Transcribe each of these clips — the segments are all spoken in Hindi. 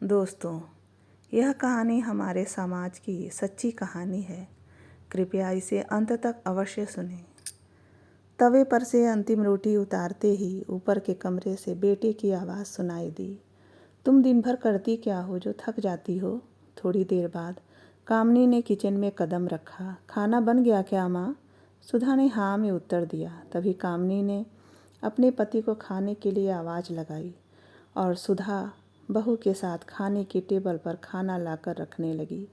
दोस्तों, यह कहानी हमारे समाज की सच्ची कहानी है। कृपया इसे अंत तक अवश्य सुनें। तवे पर से अंतिम रोटी उतारते ही ऊपर के कमरे से बेटे की आवाज़ सुनाई दी। तुम दिन भर करती क्या हो जो थक जाती हो? थोड़ी देर बाद कामनी ने किचन में कदम रखा। खाना बन गया क्या माँ? सुधा ने हाँ में उत्तर दिया। तभी कामनी ने अपने पति को खाने के लिए आवाज़ लगाई और सुधा बहू के साथ खाने की टेबल पर खाना लाकर रखने लगी।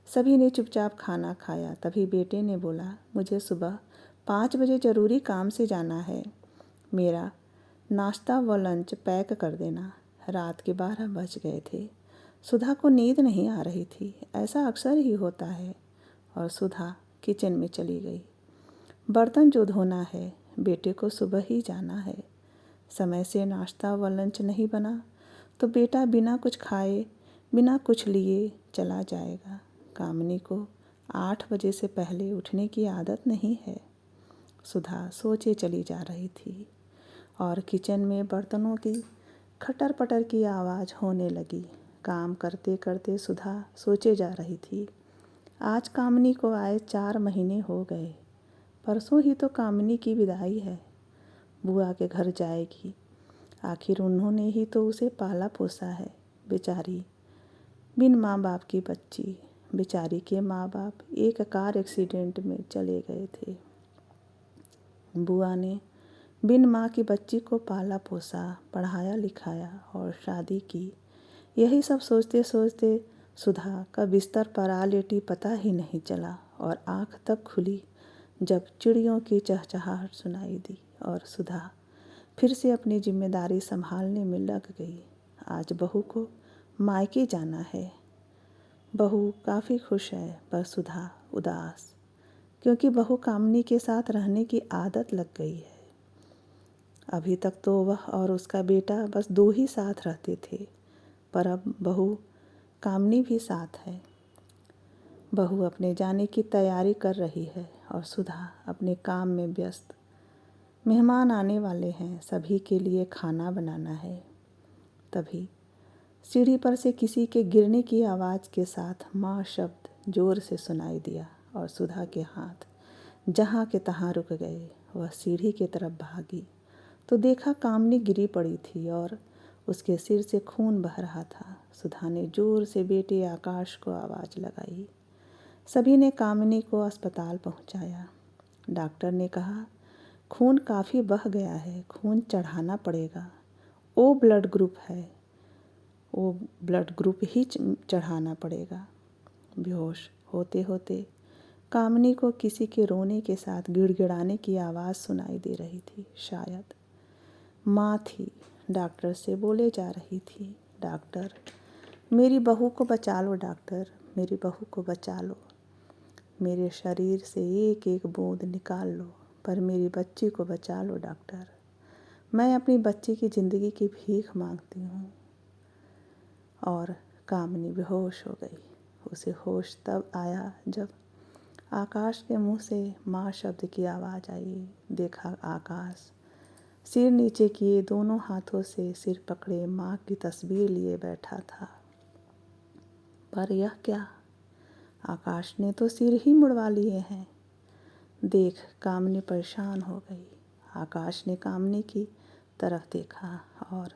सभी ने चुपचाप खाना खाया। तभी बेटे ने बोला, मुझे सुबह 5 बजे ज़रूरी काम से जाना है। मेरा नाश्ता व लंच पैक कर देना। रात के 12 बज गए थे। सुधा को नींद नहीं आ रही थी। ऐसा अक्सर ही होता है। और सुधा किचन में चली गई। बर्तन जो धोना है, बेटे को सुबह ही जाना है। समय से नाश्ता व लंच नहीं बना तो बेटा बिना कुछ खाए, बिना कुछ लिए चला जाएगा। कामनी को 8 बजे से पहले उठने की आदत नहीं है। सुधा सोचे चली जा रही थी और किचन में बर्तनों की खटर पटर की आवाज़ होने लगी। काम करते करते सुधा सोचे जा रही थी। आज कामनी को आए 4 महीने हो गए। परसों ही तो कामनी की विदाई है। बुआ के घर जाएगी। आखिर उन्होंने ही तो उसे पाला पोसा है। बेचारी बिन माँ बाप की बच्ची। बेचारी के माँ बाप एक कार एक्सीडेंट में चले गए थे। बुआ ने बिन माँ की बच्ची को पाला पोसा, पढ़ाया लिखाया और शादी की। यही सब सोचते सोचते सुधा का बिस्तर पर आ लेटी पता ही नहीं चला और आँख तब खुली जब चिड़ियों की चहचहाहट सुनाई दी और सुधा फिर से अपनी जिम्मेदारी संभालने में लग गई। आज बहू को मायके जाना है। बहू काफ़ी खुश है पर सुधा उदास, क्योंकि बहू कामनी के साथ रहने की आदत लग गई है। अभी तक तो वह और उसका बेटा बस 2 ही साथ रहते थे, पर अब बहू कामनी भी साथ है। बहू अपने जाने की तैयारी कर रही है और सुधा अपने काम में व्यस्त। मेहमान आने वाले हैं, सभी के लिए खाना बनाना है। तभी सीढ़ी पर से किसी के गिरने की आवाज़ के साथ माँ शब्द जोर से सुनाई दिया और सुधा के हाथ जहाँ के तहाँ रुक गए। वह सीढ़ी की तरफ भागी तो देखा कामनी गिरी पड़ी थी और उसके सिर से खून बह रहा था। सुधा ने जोर से बेटे आकाश को आवाज़ लगाई। सभी ने कामनी को अस्पताल पहुँचाया। डॉक्टर ने कहा, खून काफ़ी बह गया है, खून चढ़ाना पड़ेगा। ओ ब्लड ग्रुप है, वो ब्लड ग्रुप ही चढ़ाना पड़ेगा। बेहोश होते होते कामनी को किसी के रोने के साथ गिड़गिड़ाने की आवाज़ सुनाई दे रही थी। शायद माँ थी। डॉक्टर से बोले जा रही थी, डॉक्टर मेरी बहू को बचा लो, डॉक्टर मेरी बहू को बचा लो। मेरे शरीर से एक एक बूंद निकाल लो, पर मेरी बच्ची को बचा लो डॉक्टर। मैं अपनी बच्ची की ज़िंदगी की भीख मांगती हूँ। और कामनी बेहोश हो गई। उसे होश तब आया जब आकाश के मुंह से माँ शब्द की आवाज़ आई। देखा आकाश सिर नीचे किए दोनों हाथों से सिर पकड़े माँ की तस्वीर लिए बैठा था। पर यह क्या? आकाश ने तो सिर ही मुड़वा लिए हैं। देख कामनी परेशान हो गई। आकाश ने कामनी की तरफ देखा और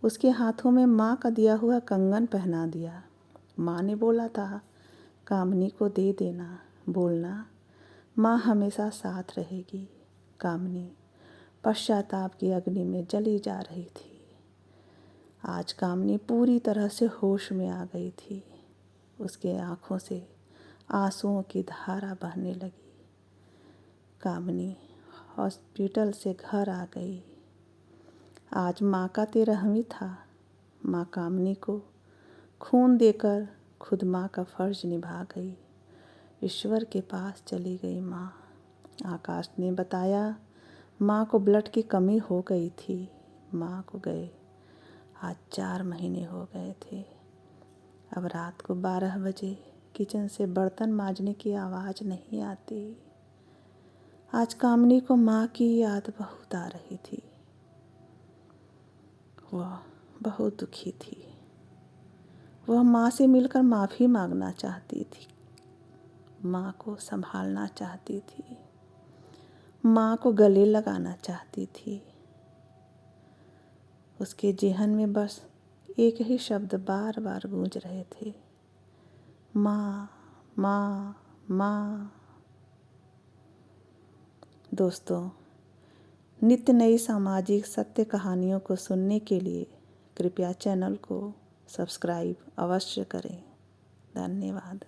उसके हाथों में माँ का दिया हुआ कंगन पहना दिया। माँ ने बोला था, कामनी को दे देना, बोलना माँ हमेशा साथ रहेगी। कामनी पश्चाताप की अग्नि में जली जा रही थी। आज कामनी पूरी तरह से होश में आ गई थी। उसके आँखों से आंसुओं की धारा बहने लगी। कामनी हॉस्पिटल से घर आ गई। आज माँ का 13वीं था। माँ कामनी को खून देकर खुद माँ का फ़र्ज निभा गई। ईश्वर के पास चली गई माँ। आकाश ने बताया, माँ को ब्लड की कमी हो गई थी। माँ को गए आज 4 महीने हो गए थे। अब रात को 12 बजे किचन से बर्तन मांजने की आवाज़ नहीं आती। आज कामनी को माँ की याद बहुत आ रही थी। वह बहुत दुखी थी। वह माँ से मिलकर माफ़ी मांगना चाहती थी, माँ को संभालना चाहती थी, माँ को गले लगाना चाहती थी। उसके जेहन में बस एक ही शब्द बार बार गूंज रहे थे, माँ माँ माँ। दोस्तों, नित्य नई सामाजिक सत्य कहानियों को सुनने के लिए कृपया चैनल को सब्सक्राइब अवश्य करें। धन्यवाद।